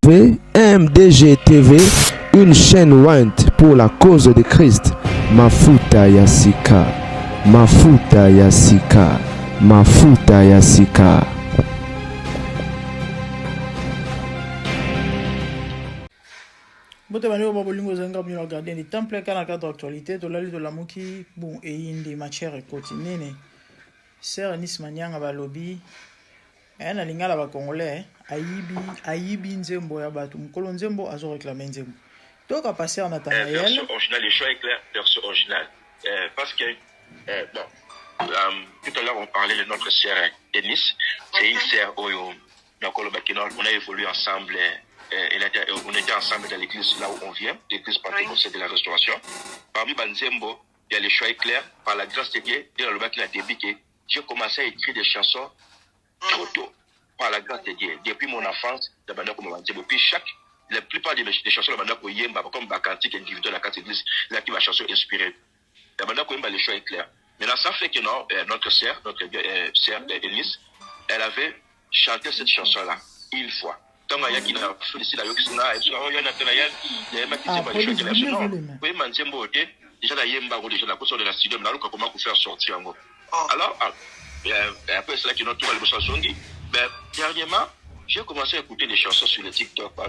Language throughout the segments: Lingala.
MDG TV, une chaîne Wint pour la cause de Christ. Mafuta Yasika, Mafuta Yasika, Mafuta Yasika. Bote bani bolingo zanga bien regarder les temples quand la cadre actualité de la lutte de la muki bon et indi matière quotidienne. Sœur Nis Manyanga ba lobby na lingala ba congolais ayibi nzembo ya batu mukolo nzembo azo réclamer nzembo. Donc à passer en Nathanaël. Version originale, les choix est clair, version originale. Parce que tout à l'heure on parlait de notre sœur Enis, c'est une sœur Oyo. Donc on a évolué ensemble. On était ensemble dans l'église là où on vient, l'église pentecôtale de la Restauration. Parmi Banzembo, il y a les choix éclairs, par la grâce de Dieu, dans le bac il a débiqué. J'ai commencé à écrire des chansons trop tôt, par la grâce de Dieu. Depuis mon enfance, puis la plupart des chansons, comme Bakantik individuel à la église, là qui m'a chanson inspirée. Les choix éclairs. Maintenant, ça fait que non, notre sœur, sœur Eunice, elle avait chanté cette chanson-là une fois. Donc, il y a qui n'a félicité la Yoxina, et puis il y a Nathanaël, il y a qui n'a déjà la Yemba, déjà la question de la studio, mais comment vous faire sortir en gros. Alors, après cela, qui n'a pas le besoin de dernièrement, j'ai commencé à écouter des chansons sur le TikTok. La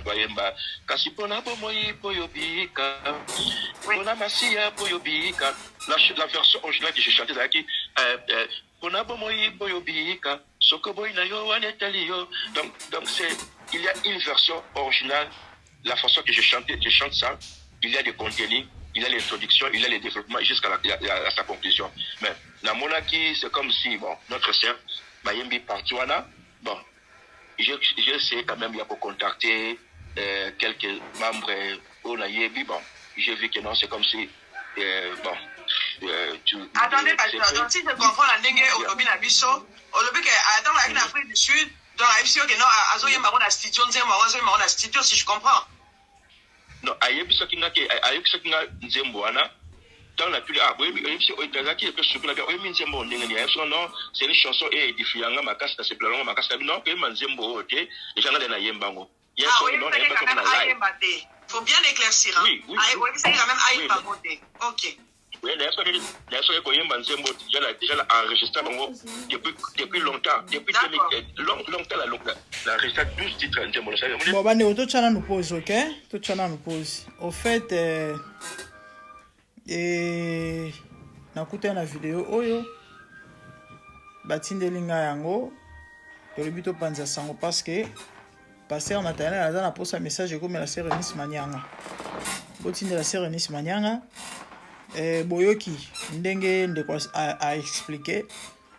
version originale que j'ai chantée, donc il y a une version originale, la façon que je chante ça, il y a des contenus, il y a l'introduction, il y a le développement jusqu'à sa conclusion. Mais la monarchie, c'est comme si, bon, notre sœur, Mayembi Partouana, bon, j'ai essayé quand même pour contacter quelques membres au Nayebi, bon, j'ai vu que non, c'est comme si, bon, attendez, donc si je comprends la négue au lobby la biso, au lobby que dans l'Afrique du Sud, dans la FCO que non, azoye marron à studio, marron à studio, si je comprends. Non, ayebi so kinga nzembo ana. Dans la pluie, c'est une chanson édifiante, c'est plein non, faut bien éclaircir. Oui, oui. C'est quand même ok. Oui, déjà enregistré depuis longtemps, depuis longtemps, la enregistré 12 titres. Bon, bah, tout ça nous pose, ok? Tout ça nous pose. Au fait, et nakuta na vidéo oyo batindelinga yango tolobi to panza sango parce que pasteur Nathanaël aza na posa message comme la sœur Eunice Manyanga botindela sœur Eunice Manyanga boyoki ndenge ndeko a expliquer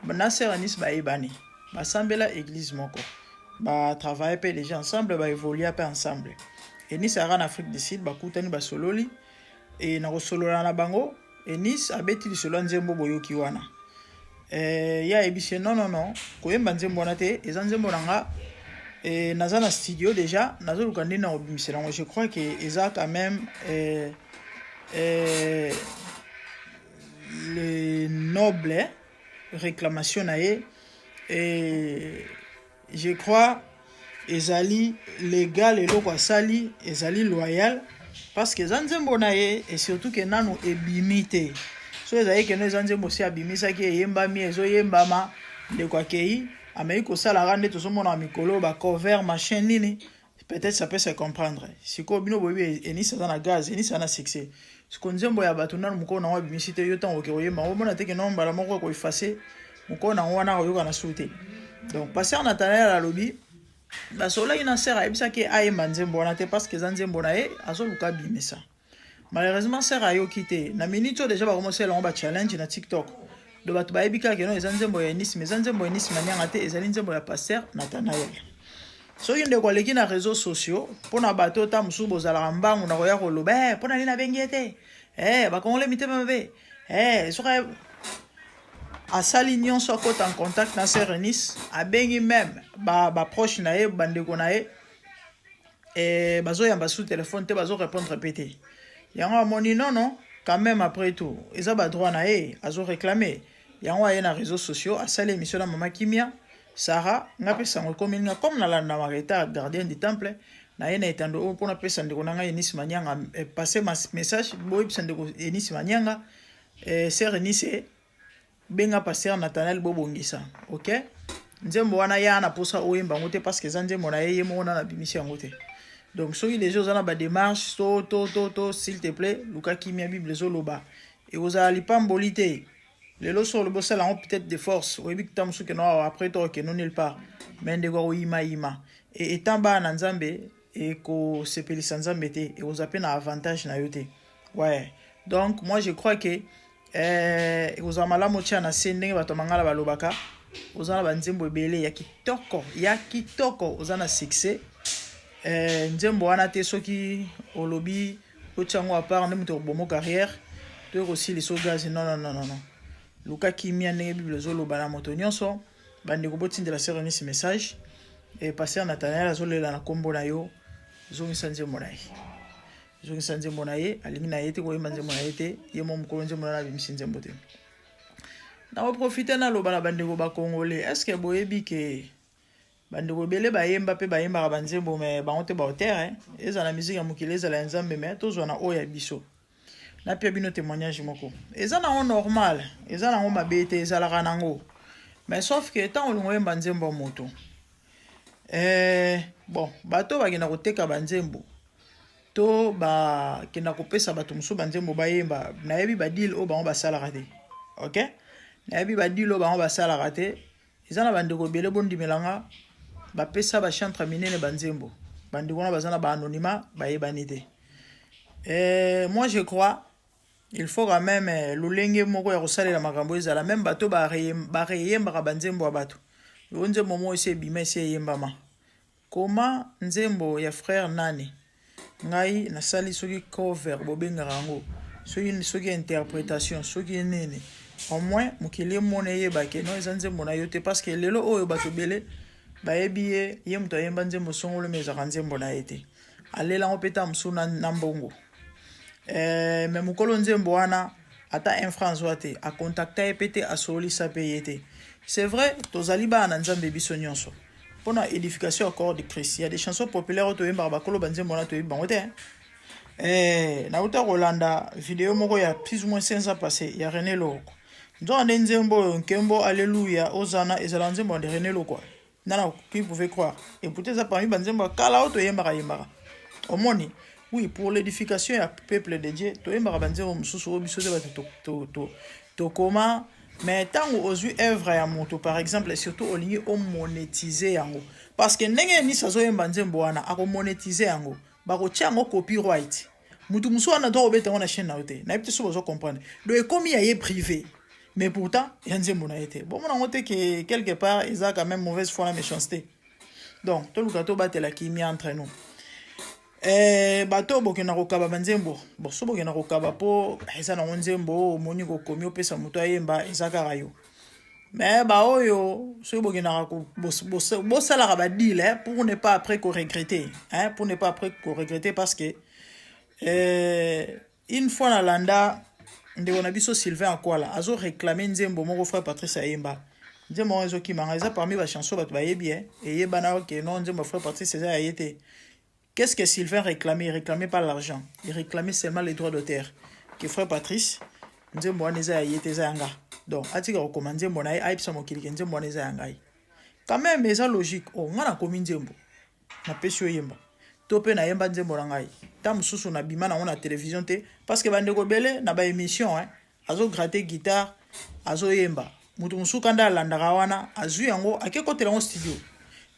na sœur Eunice baibani basambela église moko ba travailler pe déjà ensemble ba évoluer pe ensemble Eunice ara en Afrique du Sud bakutani ba sololi et na kosolola na bango Eunice abeti lisolo nzembo boyoki wana ya ebise non koyemba nzembo wana te eza nzembo nanga naza na studio déjà nazoluka ndeni na kobimisela ngo je crois que eza quand même le noble réclamation na ye et je crois ezali légal eloko asali ezali loyal parce que zanzembo na ye et surtout que nanu ebimite so ezali que nous zanzembo si abimisa ki yembami ezoyembama de kwa kei amei ko sala rande to somo na mikolo ba cover machin nini peut-être ça peut se comprendre siko bino bobi Eunice za na gaz Eunice na succès siko nzembo ya batu nanu mukona wa bimisite yo tango ke oyemba o mona te que non bala moko ko effacer mukona wana ko yoka na souté donc passer Nathanaël à lobby basola ina sera ebisa ke ayemba nzembo wana te parce que nzembo na ye azoluka bimisa malheureusement sera yo kité na minute déjà ba commencer la ba challenge na TikTok do batu ba ebika ke no nzembo ya Eunice mais nzembo ya Eunice Manyanga te ezali nzembo ya pasteur Nathanaël so yinde ko leki na réseaux sociaux pona bato ta musubo zala mbangu na koya ko loba pona lina bengete ba kongole mitema mabe so ka asali nyonso akota en contact na sœur Eunice abengi même ba proche na ye bandeko na ye bazo yamba sous téléphone te bazo répondre répéter yango amoni non quand même après tout eza ba droit na ye azo réclamer yango aye na réseaux sociaux asali émission na mama Kimia Sarah ngape sango comme na la marita gardien du temple na yena etando pour na pesa ndeko nanga Enis Manyanga passer ma message boy pesa ndeko Enis Manyanga sœur Enis benga pasteur Nathanaël Bobongisa. OK? Nzembo wana ya na posa oyemba ngote parce que nzembo na ye mona na bimisi ngote. Donc soki les gens ont ba démarche to s'il te plaît luka kimia bible zoloba et vous allez pas mbolité. Les lots sur le bossel ont peut-être des forces. Oui, que tam que non après toi que non nulle part. Mais ndego ima. Et étant bas na nzambe et ko sepeli nzambe te et vous appelez un avantage na yote. Ouais. Donc moi je crois que vous amala mocha na sendenge bato mangala balobaka. Vous avez nzembo ebele ya kitoko vous avez succès. Nzembo wana te soki olobi ochango à part ndemto bomo carrière to aussi les gaz non. Luka kimia ndenge bible zoloba na moto nyonso bande ko botindela sœur Eunice message et passer Nathanaël azolela na kombo na yo zongisa nzembo na ye. Zongisa nzembo na ye alingi na ye te ko yemba nzembo na ye te ye mo mukolo nzembo na bimisi nzembo te. Na o profiter na loba na bande ko ba congolais est-ce que boyebi ke bande ko bele ba yemba pe ba yemba ba nzembo mais ba onte ba hauteur eza na musique ya mukile eza la nzambe mais tozo na oya biso. Na pia bino témoignage moko. Eza na on normal, eza na on mabete, eza la ranango. Mais sauf que tant on yemba nzembo moto. Bon, bato ba kina koteka banzembo. To ba kina kopesa bato musu banzembo ba yemba, na yebi ba deal o ba on ba sala raté. OK? Na yebi ba deal o ba on ba sala raté. Eza na bande ko bele bondi melanga ba pesa ba chantre minene banzembo. Bande ko na bazana ba anonymat ba yebanité. Moi je crois il faut quand même l'olenge moko ya kosala la makambo ezala même bato ba reyemba banzembo ya bato yo nzembo mo ese bima ese yembama comment nzembo ya frère nani ngai na sali soki cover bobenga rango soki interprétation soki nene au moins mukile mona yeba ke no eza nzembo na yote parce que lelo oyo bato bele ba yebiye ye muto yemba nzembo songolo meza nzembo na yete alela ngopeta msuna na mbongo. Mais mukolo nzembo wana ata un François te a contacté pété a soli sa payete. C'est vrai, tozali ba na nzambe biso nyonso. Pona édification au corps de Christ. Il y a des chansons populaires to yemba bakolo banzembo na to yemba ngote. Na uta Rolanda vidéo moko ya plus ou moins 5 ans passé ya René Loko. Ndo nzembo nkembo alléluia Hosanna ezala nzembo de René Loko. Nana qui pouvait croire. Et peut-être ça parmi banzembo kala auto yemba yemba. Omoni. Oui, pour l'édification du peuple de Dieu, tu es marabandé au mususu biso de to comment mais tant aux œuvres ya moto par exemple surtout au lieu au monétiser yango parce que ndenge ni sazo yembanze mbwana ako monétiser yango ba ko tiango copyright mutu musu ana to obeta na chaîne na ote na epte so bozo comprendre donc comme il y a privé mais pourtant yanze mbona été bon on note que quelque part ils a quand même mauvaise foi la méchanceté donc to lukato batela kimi entre nous. Bato bokena kokaba banzembo boso bokena kokaba po eza na nzembo moni ko komi opesa moto ayemba ezaka rayo mais ba oyo so bokena ko bosala ba deal pour ne pas après ko regretter pour ne pas après ko regretter parce que une fois na landa ndeko na biso Sylvain Akwala azo réclamer nzembo moko frère Patrice Ayemba nzembo ezo ki manga parmi ba chanson bato ba yebi et yebana que non nzembo frère Patrice eza ayete. Qu'est-ce que Sylvain réclamait? Il réclamait pas l'argent. Il réclamait seulement les droits d'auteur. Que frère Patrice, nzembo aneza yete zanga. Donc, atika recommander mon ai aipsa mokili nzembo aneza yanga. Quand même, mais ça logique. Oh, ngana komi nzembo. Na pesio yemba. Tope na yemba nzembo ngai. Ta mususu na bima na on télévision te parce que bande ko belé na ba émission azo gratter guitare, azo yemba. Mutu musu kanda landaka wana, azu yango akeko telango studio.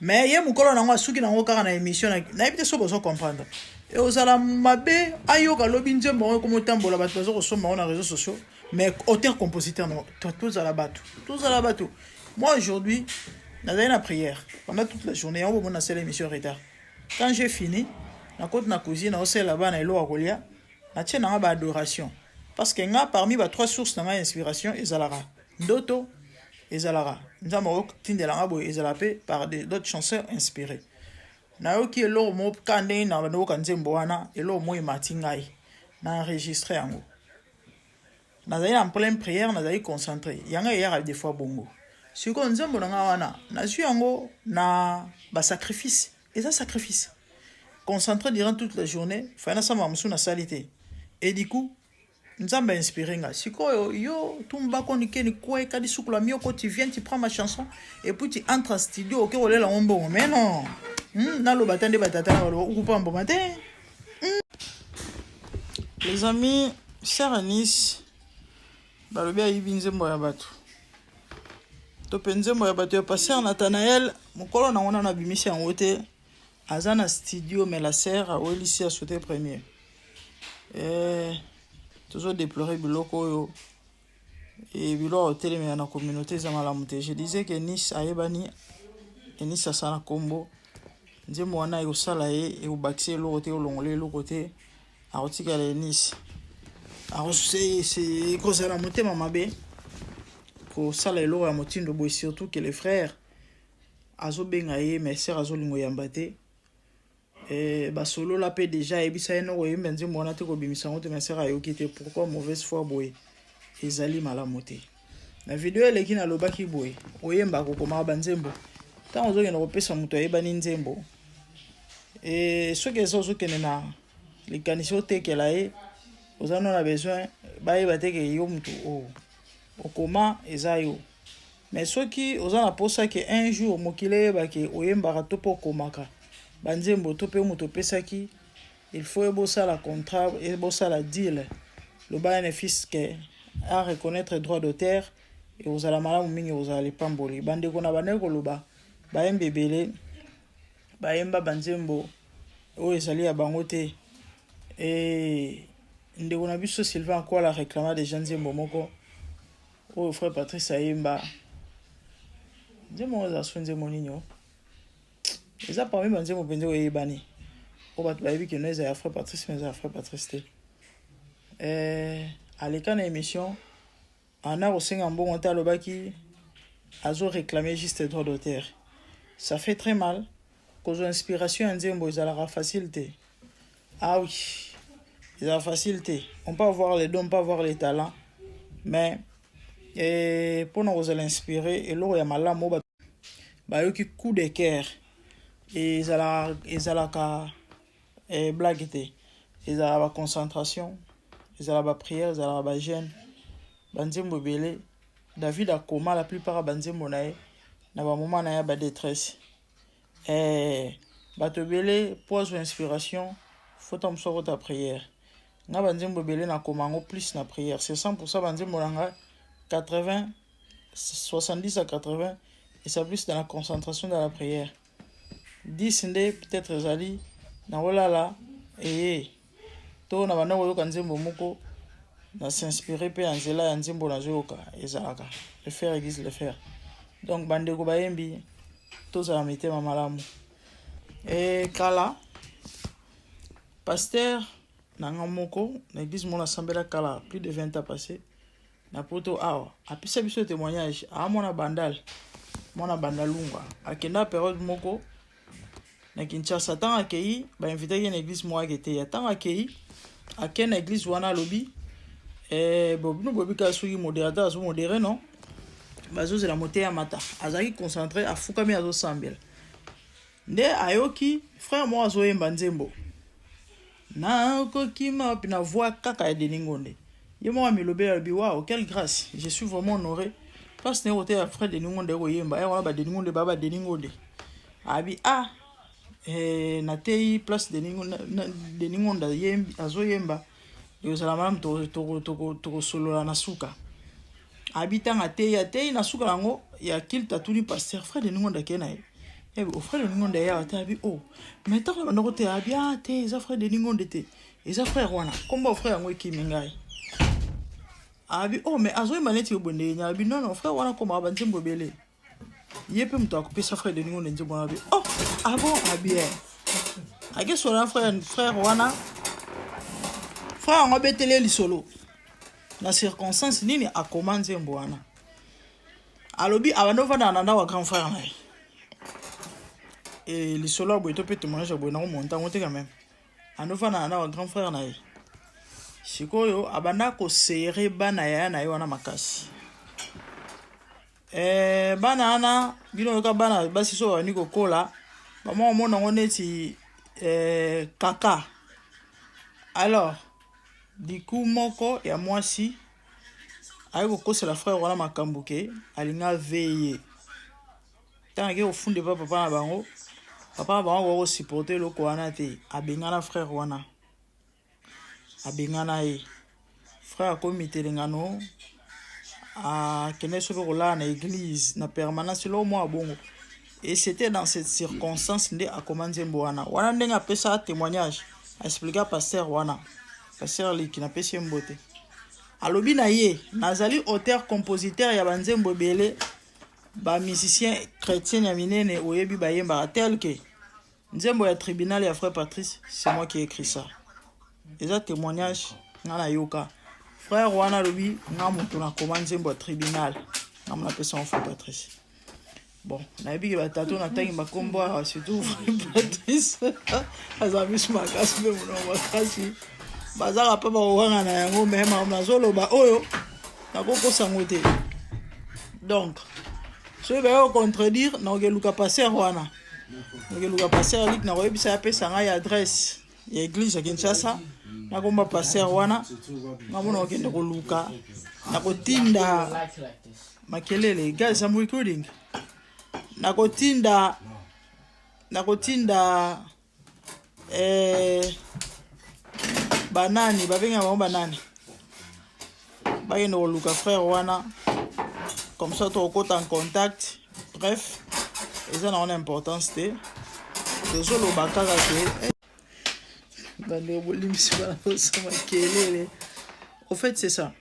Mais ye mukolo nango asuki nango kaka na émission na ebite so bozo comprendre et ozala mabe ayoka lobi nzembo ko motambola bato bazo ko soma na réseaux sociaux mais auteur compositeur non tous à la bateau moi aujourd'hui dans la prière pendant toute la journée on va mon seule émission retard quand j'ai fini na côte na cuisine au sel là-bas na elo akolia na tient na ba adoration parce que nga parmi ba trois sources na inspiration ezalara ndoto ezalara nzamo tindela ngabo ezalape par d'autres chansons inspirées na yo ki elo mo kande na no kanzembo wana elo mo imati ngai na enregistrer yango na zali en pleine prière na zali concentré yanga ya des fois bongo siko nzembo na wana na su yango na ba sacrifice eza sacrifice concentré durant toute la journée fana sama musu na salité et du coup nzamba inspiré nga sikoyo yo tumba ko nikeni kwe kadi sukula mioko tu viens tu prends ma chanson et puis tu entres en studio OK olela ngombo mais non na lo batande batata na lo okupa mbo matin. Les amis, chers Anis, balobi ayibi nzembo ya bato. To penzembo ya bato ya passer Nathanaël, mokolo na ngona na bimisi yango te. Aza na studio mais la sœur a lycée a sauté premier. Toujours déplorer biloko oyo. Et bilo hôtel mais na communauté za malamu te. Je disais que Nice ayebani Nice asana kombo. Nzembo wana yo sala e o baxé lo côté olongole lo côté. Aotika le Nice. Alors c'est cause la motema mabe. Ko sala lo ya motindo boy surtout que les frères azo bengaye mais sœur azo lingo yambate. Ba solo la paix déjà ebisa eno ko yemba nzembo wana te ko bimisa ngote mais sœur ayo kité pourquoi mauvaise foi boy. Ezali malamote. Na vidéo ele kina lobaki boy. Oyemba ko koma banzembo. Tant ozo kena ko pesa muto ayeba ni nzembo. Ce que zo kena na les canisaux que là vous en avez besoin baye bateke yo mutu o comment ezayo mais ceux qui aux en aposa que un jour mokile ba ke oyemba to po komaka banzembo to pe mutu pesaki il faut ebosa la contrat ebosa la deal le bénéfice que à reconnaître droit d'auteur et aux ala malamu mingi aux ala pamboli bande kona baneko loba bayembe belé bayemba banzembo o ezali ya bangote. Et ndeko na biso Sylvain encore la réclama des gens nzembo moko o frère Patrice Ayemba nzembo za sonze moninyo eza parmi banzembo penze o yebani o bat bayebi que nous ya frère Patrice mais ya frère Patrice te à l'écran émission on a aussi un bon montant le baki azo réclamer juste droit d'auteur ça fait très mal cause inspiration nzembo ezala facilité. Ah oui, c'est la facilité. On peut avoir les dons, on peut avoir les talents, mais pour nous l'inspirer, et là il y a malin mot bah yo qui coup de cœur et ça la blague était, et ça la concentration, et ça la prière, ça la jeûne, banzembo belé, David a coma la plupart banzembo nae, na ba moment na ya ba détresse, bato belé pose inspiration. Faut en sortir ta prière. Na banzembo belé na komango plus na prière. C'est 100% banzembo nanga 80, 70 à 80 et ça plus dans la concentration dans la prière. 10 nde peut-être zali na olala to na bana oyo kanzembo moko na s'inspirer pe anzela ya nzembo na zoka ezalaka. Le faire existe le faire. Donc bande ko bayembi to za mitema malamu. Kala pasteur nanga moko na église mon assemblée kala plus de 20 ans passé na poto awa apisa biso témoignage a mona bandalunga akenda période moko na Kinshasa tant akei ba invité une église moi akete ya tant akei akena église wana lobi bobino bobika soki modérateur azo modéré non bazo la moté ya mata azaki concentré afukami azo sambela nde ayoki frère moi azo yemba nzembo na kokima pina voix kaka ya Deningonde yemo wa milobe ya bi waouh quelle grâce je suis vraiment honoré parce que ne roté ya frère Deningonde ko yemba ya wana ba Deningonde baba Deningonde abi na tei place Deningonde yembi azo yemba yo sala malam to solo na suka habita na tei na suka lango ya kilta tuli pasteur frère Deningonde kenaye au frère de Ningonde ya tabi mais tant que on te abia te za frère de Ningonde te eza frère wana komba frère ngo kimingai abi mais azo maneti obonde nya abi non frère wana koma banzembo belé yepe mto akupesa frère de Ningonde nzembo abi bon abi ake so frère wana frère ngo betele lisolo na circonstance nini akoma nzembo wana alobi abanova na nanda wa grand frère na et les solos boy to peut témoigner boy na monta monte quand même anova na grand frère na ye sikoyo abanda ko serrer bana ya na yo na makasi bana ana bino ka bana basi so ni ko kola ba mo mona ngone ti Kaka. Alors, du coup, moko et à moi si, avec c'est la frère wana makambuke, alinga veillé. Tant que au fond de papa na bango, papa bango supporter le koana te, abengana frère wana. Abengana e. Frère comme telengano, a kene sobe kola na église, na permanence lo moi bongo. Et c'était dans cette circonstance nde a commencé Mboana. Wana ndenga pesa témoignage, a expliqué pasteur wana. Pasteur li qui n'a pas mbote. Alobi na ye, nazali auteur compositeur ya banzembo belé, ba musicien chrétien ya minene oyebi ba yemba tel que nzembo ya tribunal ya frère Patrice, c'est moi qui ai écrit ça. Et ça témoignage ngana yoka. Frère wana lobi nga mutu na commande nzembo ya tribunal. Na mona pesa en frère Patrice. Bon, na yebi ba tato na tangi makombo surtout frère Patrice. Azabis makasi me mona makasi. Bazara pa ba wanga na yango mema na zolo ba oyo na koko sangote. Donc, ce que je contredire, na ogeluka passer wana. Ogeluka passer lik na oyebisa ya pesa nga ya adresse ya église ya Kinshasa. Na komba passer wana. Na mona okende koluka. Na kotinda makelele, guys, I'm recording. Na kotinda banani babenga bango banani bayende koluka frère wana comme ça tu es en contact. Bref, et ça n'a pas d'importance te désolé au bakaka que au fait c'est ça.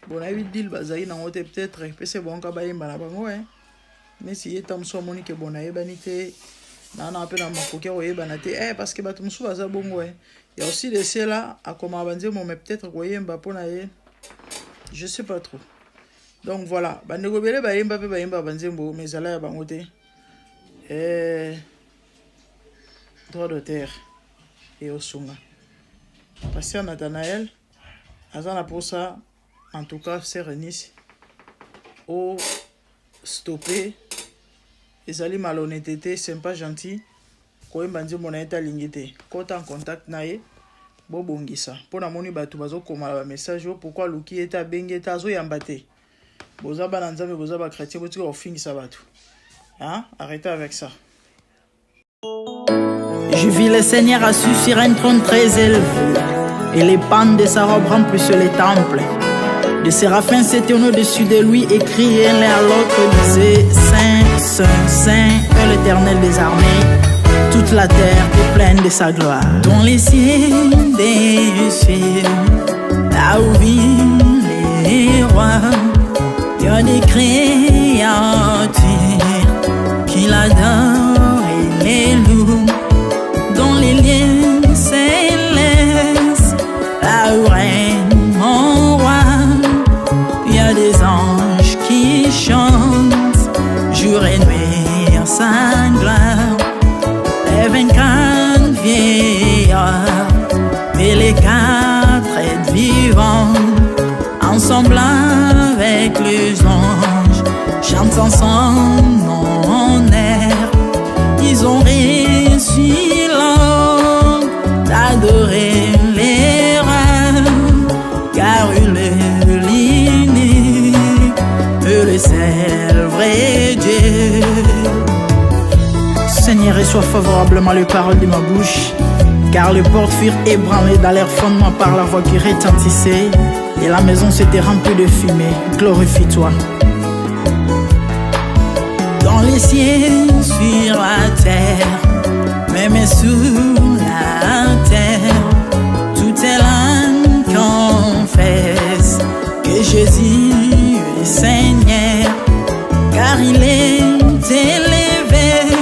Bon, on a eu dit bazali na ngote peut-être c'est bon ka bayimba na bango mais si etam so moni que bon na banité na appel à makoki oyeba na te parce que bato musu baza bongo il y a aussi des ceux-là à comment banzemo mais peut-être oyemba pona ye je sais pas trop. Donc voilà, bandeko bele bayemba pe bayemba banzembo mais zala ya bango te droit d'auteur et osunga pasteur Nathanaël azana pour ça. En tout cas, c'est Renis au stopper les alliés malhonnêteté, sympa, gentil. Quand on dit mon état lingité, quand en contact naé, bon bongisa. Pour la moni batu bazo comme un message pourquoi Luki est à bengue tazo yambate. Boza bananza mais boza ba chrétien botu au fin ça batu. Hein? Arrêtez avec ça. Je vis le Seigneur assis sur un trône très élevé, et les pans de sa robe remplissent les temples. Les séraphins s'étaient au-dessus de lui et criaient l'un à l'autre, disaient Saint, Saint, Saint est l'Éternel des armées. Toute la terre est pleine de sa gloire. Dans les cieux des cieux, là où vivent les rois, il y a des créatures qui l'adorent et les louent. Dans les lieux célestes, là où règne mon roi, il y a des anges qui chantent jour et nuit en sa gloire. Les 24 vieillards et les 4 êtres vivants, ensemble avec les anges, chantent ensemble en air. Ils ont réussi l'homme d'adorer les rois, car il est l'unique, le seul vrai Dieu. Seigneur, reçois favorablement les paroles de ma bouche, car les portes furent ébranlées dans leur fondement par la voix qui retentissait, et la maison s'était remplie de fumée. Glorifie-toi. Dans les cieux, sur la terre, même sous la terre, tout est langue confesse que Jésus est Seigneur, car il est élevé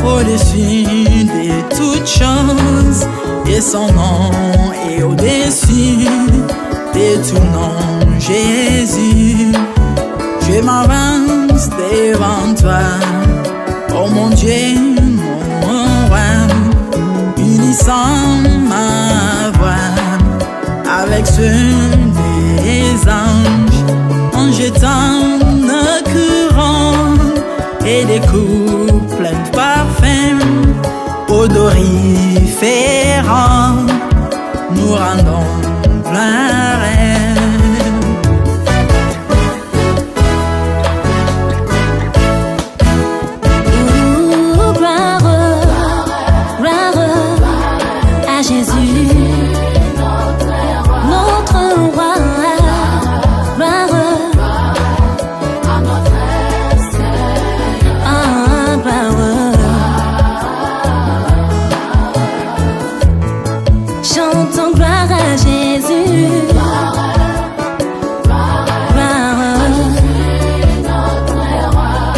au-dessus de toutes choses, et son nom est au-dessus de tout nom. Jésus, je m'avance devant toi, oh mon Dieu, mon roi, unissant ma voix avec ceux des anges, en jetant nos courants et des coups plein de parfums odoriférants, nous rendons plein rêve. Gloire à Jésus, notre roi. Gloire à notre Seigneur. Chantons gloire à Jésus.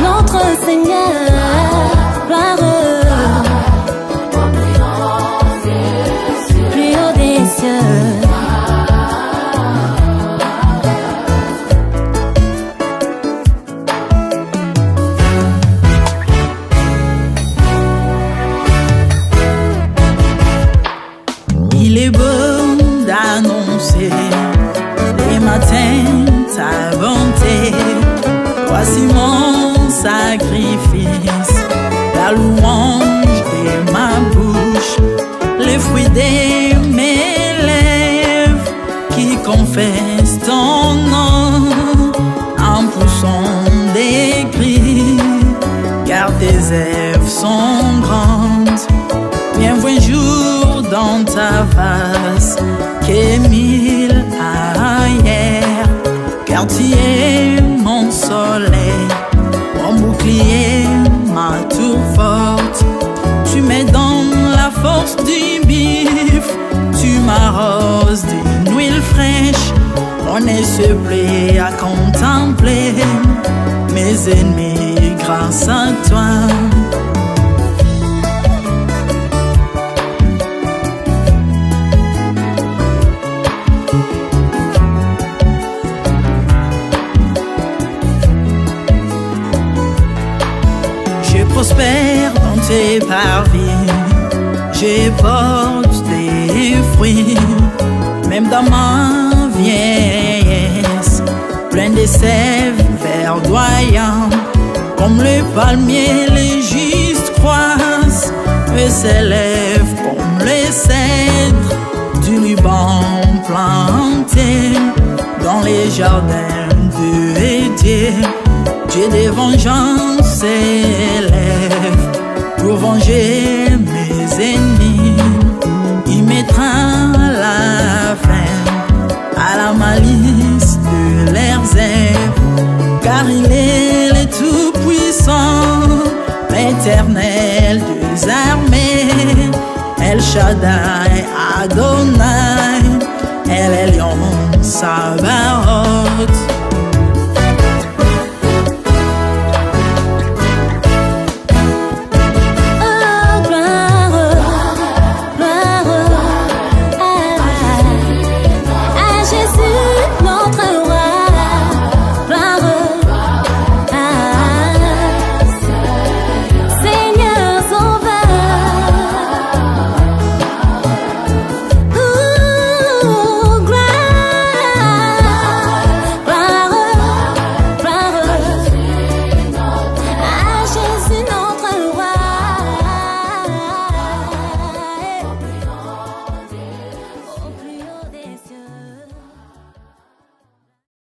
Notre Seigneur. Gloire plus haut des cieux. Il est beau d'annoncer les matins ta bonté. Voici mon sacrifice, la louange de ma bouche, les fruits de mes lèvres qui confessent ton nom en poussant des cris, car tes œuvres sont grandes. Bienvenue jour dans ta face, que mille ailleurs, car tu es mon soleil, mon bouclier, ma tour forte. Tu me donnes la force du bif, tu m'arroses d'une huile fraîche. On se plaît à contempler mes ennemis grâce à toi. Je prospère dans tes parvis, je porte des fruits, même dans ma vieillesse, plein de sève verdoyant, comme le palmier les justes croissent, et s'élèvent comme les cèdres du Liban planté dans les jardins de Dieu. Dieu des vengeances s'élève pour venger mes ennemis. Il mettra la fin à la malice de leurs œuvres, car il est le tout-puissant, l'éternel des armées, El Shaddai Adonai, El Elyon Sabaoth.